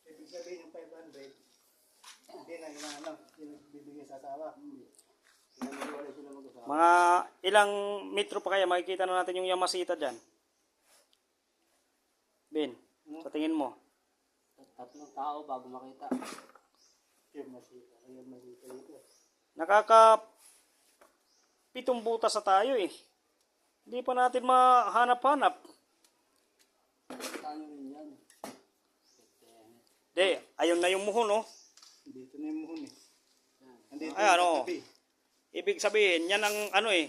Ibig sabihin yung 500, hindi na inaano, bibigay sa asawa. Mga ilang metro pa kaya makikita na natin yung Yamasita dyan? Ben, sa tingin mo? 3 tao bago makita. Yung masita dito. Nakaka 7 butas sa tayo eh. Hindi pa natin mahanap-hanap. Saan yun yan? Di, ayun na yung muhon oh. Dito na yung muhon eh. Andito Ayan yung oh. katabi. Ibig sabihin, yan ang ano eh.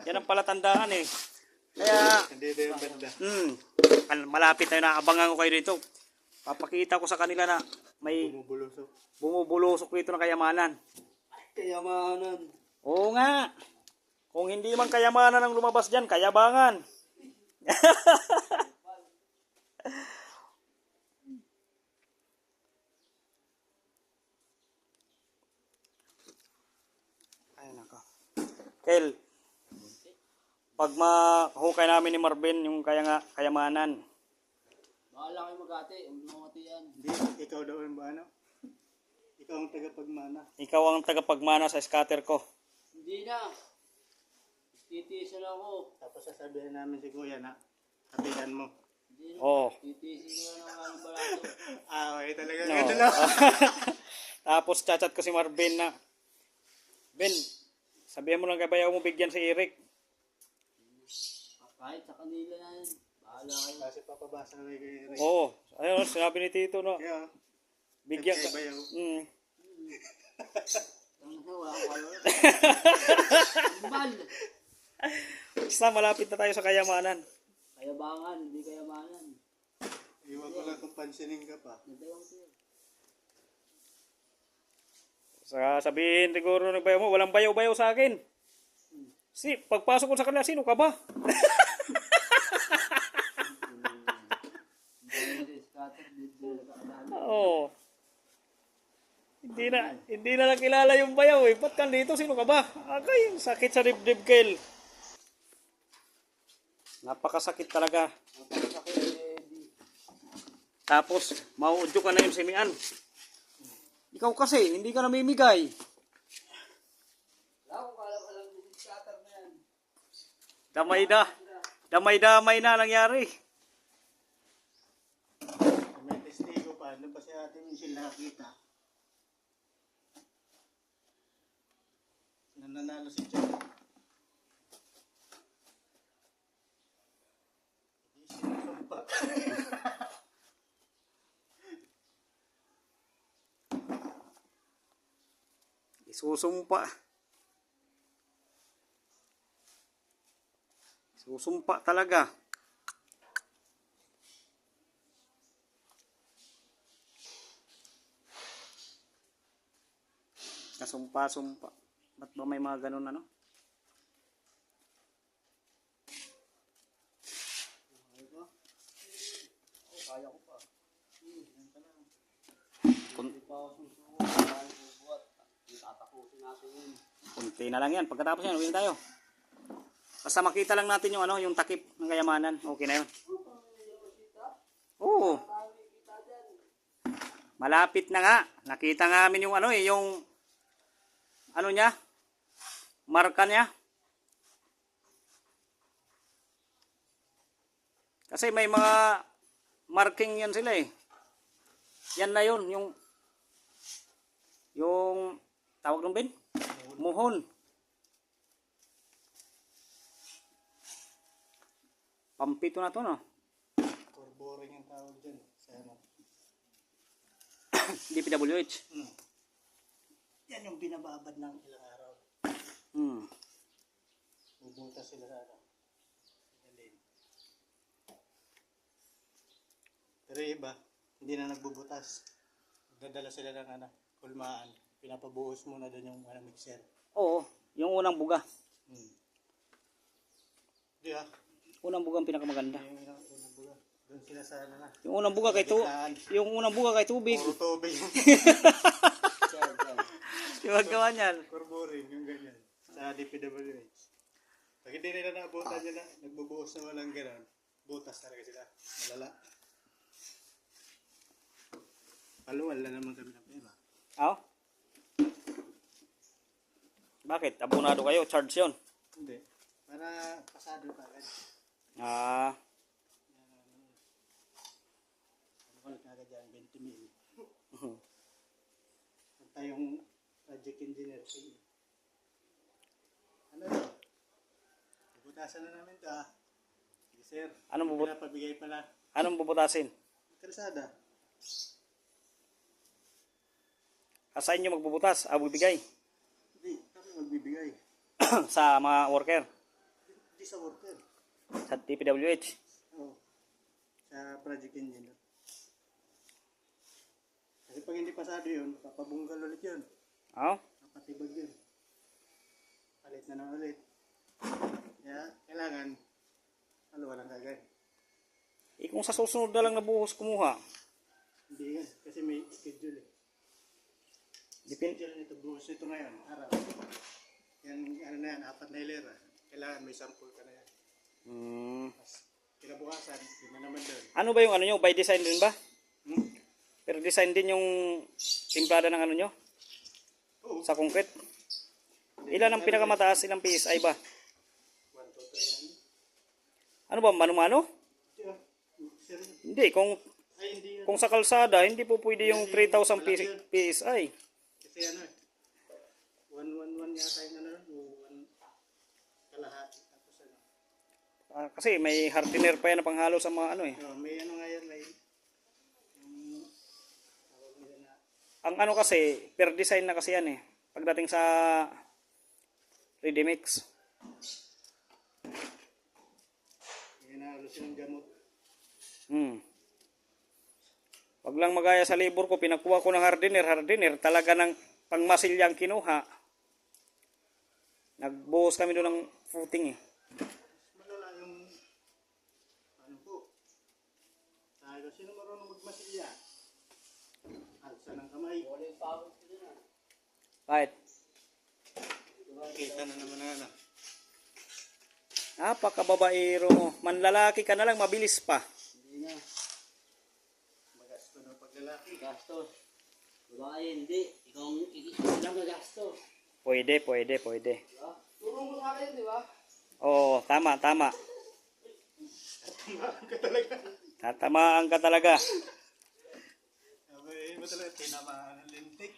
Yan ang palatandaan eh. Kaya, Andito yung banda. malapit na yun. Abangan ko kayo dito. Papakita ko sa kanila na may Bumubulusok. bumubulusok dito ng kayamanan. Kayamanan. Oo nga. Kung hindi man kayamanan ang lumabas dyan, kayabangan. Ay nako. Kel, pag mahukay namin ni Marvin yung kayamanan, Bahala kayo mag-ate. Umati yan. Hindi, ikaw daw yung ano? Ikaw ang tagapagmana. ikaw ang tagapagmana sa scatter ko. Hindi na. Titiisan ako. Tapos sasabihin namin si Kuya na kapitan mo. Hindi na. Oo. Titiisin ko na ng anong balato. Okay talaga. No. Ganito lang. Tapos chat ko si Marvin na, Ben, sabihan mo lang kay bayaw mo bigyan si Eric. Kahit sa kanila na yan. Bahala kayo. Kasi papabasa na kay Eric. Oo. Ayun, sinabi ni Tito no. Kaya, Bigyan ka. Bayaw. Ang wala ko kayo. Imbal. Basta malapit na tayo sa kayamanan. Kayabangan, hindi kayamanan. Iwan ko lang kung pansinin ka pa. Nagdawang ko yun. Sabihin siguro ng bayaw mo, walang bayaw-bayaw sa akin. Pagpasok ko sa kanila, sino ka ba? Oo. Hindi na nakilala yung bayaw eh. Ba't ka dito? Sino ka ba? Okay, sakit sa dibdib, Kel. Napakasakit talaga. Tapos, mauudyo ka na yung simian. Ikaw kasi, hindi ka namimigay. Wala ko alam yung scatter na yan. Damay-damay na nangyari. May testigo pa. Ano ba si ate yung sila nakakita? Nananalo si John. Hindi sinusumpa. Isusumpa. Susumpa talaga. Kasumpa-sumpa. Ba't ba may mga ganun ano? Kaya ko pa. Kun- Pa ako susuko. Kaya ko bubuhat. Tatakutin natin yun. Kunti na lang yan. Pagkatapos yan, uwi na tayo. Basta makita lang natin yung ano, yung takip ng kayamanan. Okay na yun. Oo. Malapit na nga. Nakita nga namin yung ano eh, yung ano niya? Marka niya. Kasi may mga marking yan sila eh. Yan na yun, yung tawag ng Ben? Muhon. Pampito na to no? Corboring yung tawag dyan. Sa ano? DPWH. Yan yung binababad ng ilang araw. Bubutas sila sa ano. Galing. Pero iba, hindi na nagbubutas. Dadala sila ng ano, kulmaan. Pinapabuhos muna doon yung mixer. Oo, yung unang buga. Di ba? Unang buga ang pinakamaganda. Yung unang buga. Doon sila sa ano na. Yung unang buga kay tubig. Puro tubig. Yung magawa niyan. Corboring, yung ganyan. Sa DPWH. Pag hindi nila naabutan nila, nagbubuhos na walang gano'n. butas talaga sila. Malala. Paluwal na naman kami ng pera. Oh? Bakit? Abonado kayo? Charge yun? Hindi. Para pasado pa agad. Ah, Paluwal ka agad yan, 20 mil. At tayong project engineer sa ano to? Bubutasan na namin to ah. Sige sir. Anong bubut- Pabigay pala. anong bubutasin? Kalsada. Sa inyo magbubutas? Bibigay? Hindi. Kami magbibigay. Sa mga worker? Hindi sa worker. Sa TPWH? Oo. Sa project engineer. Kasi pag hindi pasado yun, papabunggal ulit yun. Oh? Papatibag yun. Palit na naman ulit. Kaya kailangan walang kagad. Kung sa susunod na lang na buhos kumuha, Hindi yan. Kasi may schedule eh. depende. Schedule nito buhos ito ngayon. Araw. Yan, ano na yan, 4 na hilera. Kailangan may sample ka na yan. Tapos kinabukasan, yun na naman doon. Ano ba yung ano nyo? By design din ba? Hmm? Pero design din yung timplada ng ano nyo? Oo. Sa concrete? Ilan ang pinakamataas? Ilang PSI ba? 1, 2, 3 yan. Ano ba? Mano-mano? Ito, sir. Hindi. Kung Ay, hindi yan. kung sa kalsada, hindi po pwede yung 3,000 PSI. Kasi ano eh. 111 yata yung ano. 1 kalahati. Tapos ano. Kasi may hardener pa yan na panghalo sa mga ano eh. May ano nga yan. May yung tawag nila na. Ang ano kasi, per design na kasi yan eh. Pagdating sa ready mix. May nahalo silang gamot. Wag lang magaya sa labor ko, pinakuha ko ng hardener, talaga ng pangmasilyang kinuha. Nagbuhos kami doon ng footing eh. Malala yung ano po. Sabi ko, sino marunong magmasilya? Alsa ng kamay. Wala yung pagod ko na. Right. Kita na naman na ano. Napakababaero mo. Manlalaki ka na lang, mabilis pa. Hindi na. Magasto ng paglalaki. Gastos. Babae, hindi. Ikaw lang gagastos. Pwede. Diba? Turong mo sa akin, di ba? Oo, tama. Tatamaan ka talaga. Sabi mo talaga, tinamaan ng lintik.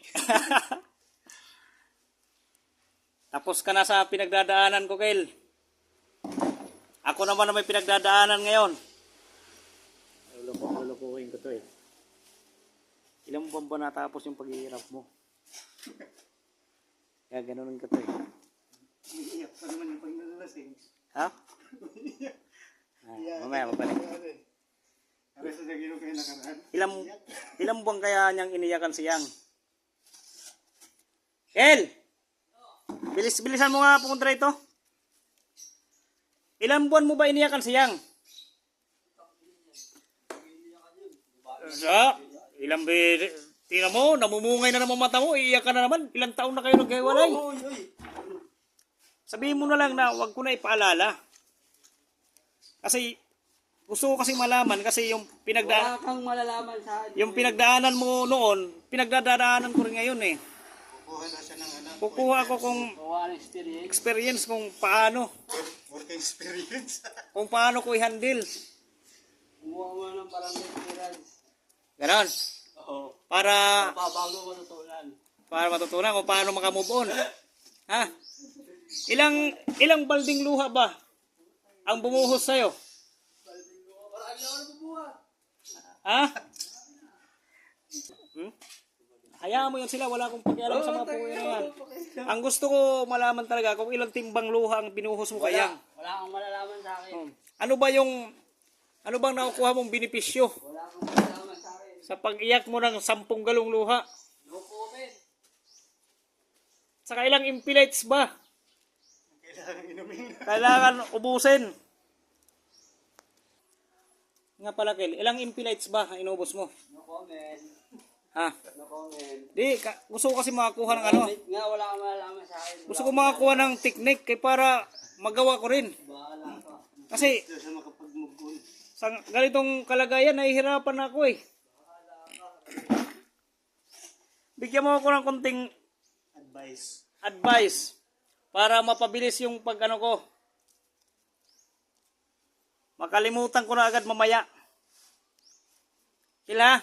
Tapos ka na sa pinagdadaanan ko, Kel. Ako naman na may pinagdadaanan ngayon. Lulukuhin ko to eh. Ilang buwan ba natapos yung paghihirap mo? Kaya ganoon ko to eh. Iiyak pa naman yung pag nalalasing. Ha? Mamaya mabalik. Ano sa sagino kayo nakaraan? Ilang buwan kaya niyang iniyakan si Yang? Kel! Bilisan mo nga pumunta ito. Ilang buwan mo ba iniyakan si Yang? Ilang tingnan mo, namumungay na naman mata mo, iiyak ka na naman. Ilang taon na kayo naghiwalay. Sabihin mo na lang na wag ko na ipaalala. Kasi gusto ko kasi malaman kasi yung Wala kang malalaman sa akin. yung pinagdaanan mo noon, pinagdadaanan ko rin ngayon eh. Kukuha na siya ng anak. Kukuha ko kung Gawa ng experience. experience kung paano Work experience. kung paano ko i-handle. Kumuha mo ng parang experience. Ganon. Oo. Para Babago mo tutunan. matutunan kung paano makamove on. Ha? Ilang balding luha ba ang bumuhos sa'yo? Marami ako nabubuhat. Ha? Hayaan mo yan sila, wala akong pakialam sa mga puwi na yan. Ang gusto ko malaman talaga kung ilang timbang luha ang binuhos mo kayang. Wala kang malalaman sa akin. Ano bang nakukuha mong benepisyo Wala kang malalaman sa akin. sa pag-iyak mo ng 10 galong luha? No comment. Saka ilang impilates ba? Kailangan inumin. Kailangan ubusin. Nga pala, Kel, ilang impilates ba ang inubos mo? No comment. Ha? No comment. Gusto ko kasi makakuha ng ano. Nga wala kang malalaman sa akin. Gusto ko makakuha ng technique kaya para magawa ko rin. Bahala ka. Kasi Ito siya makapag-move on. sa ganitong kalagayan, nahihirapan ako eh. Bigyan mo ako ng konting advice para mapabilis yung pag-ano ko. Makalimutan ko na agad mamaya. Kila?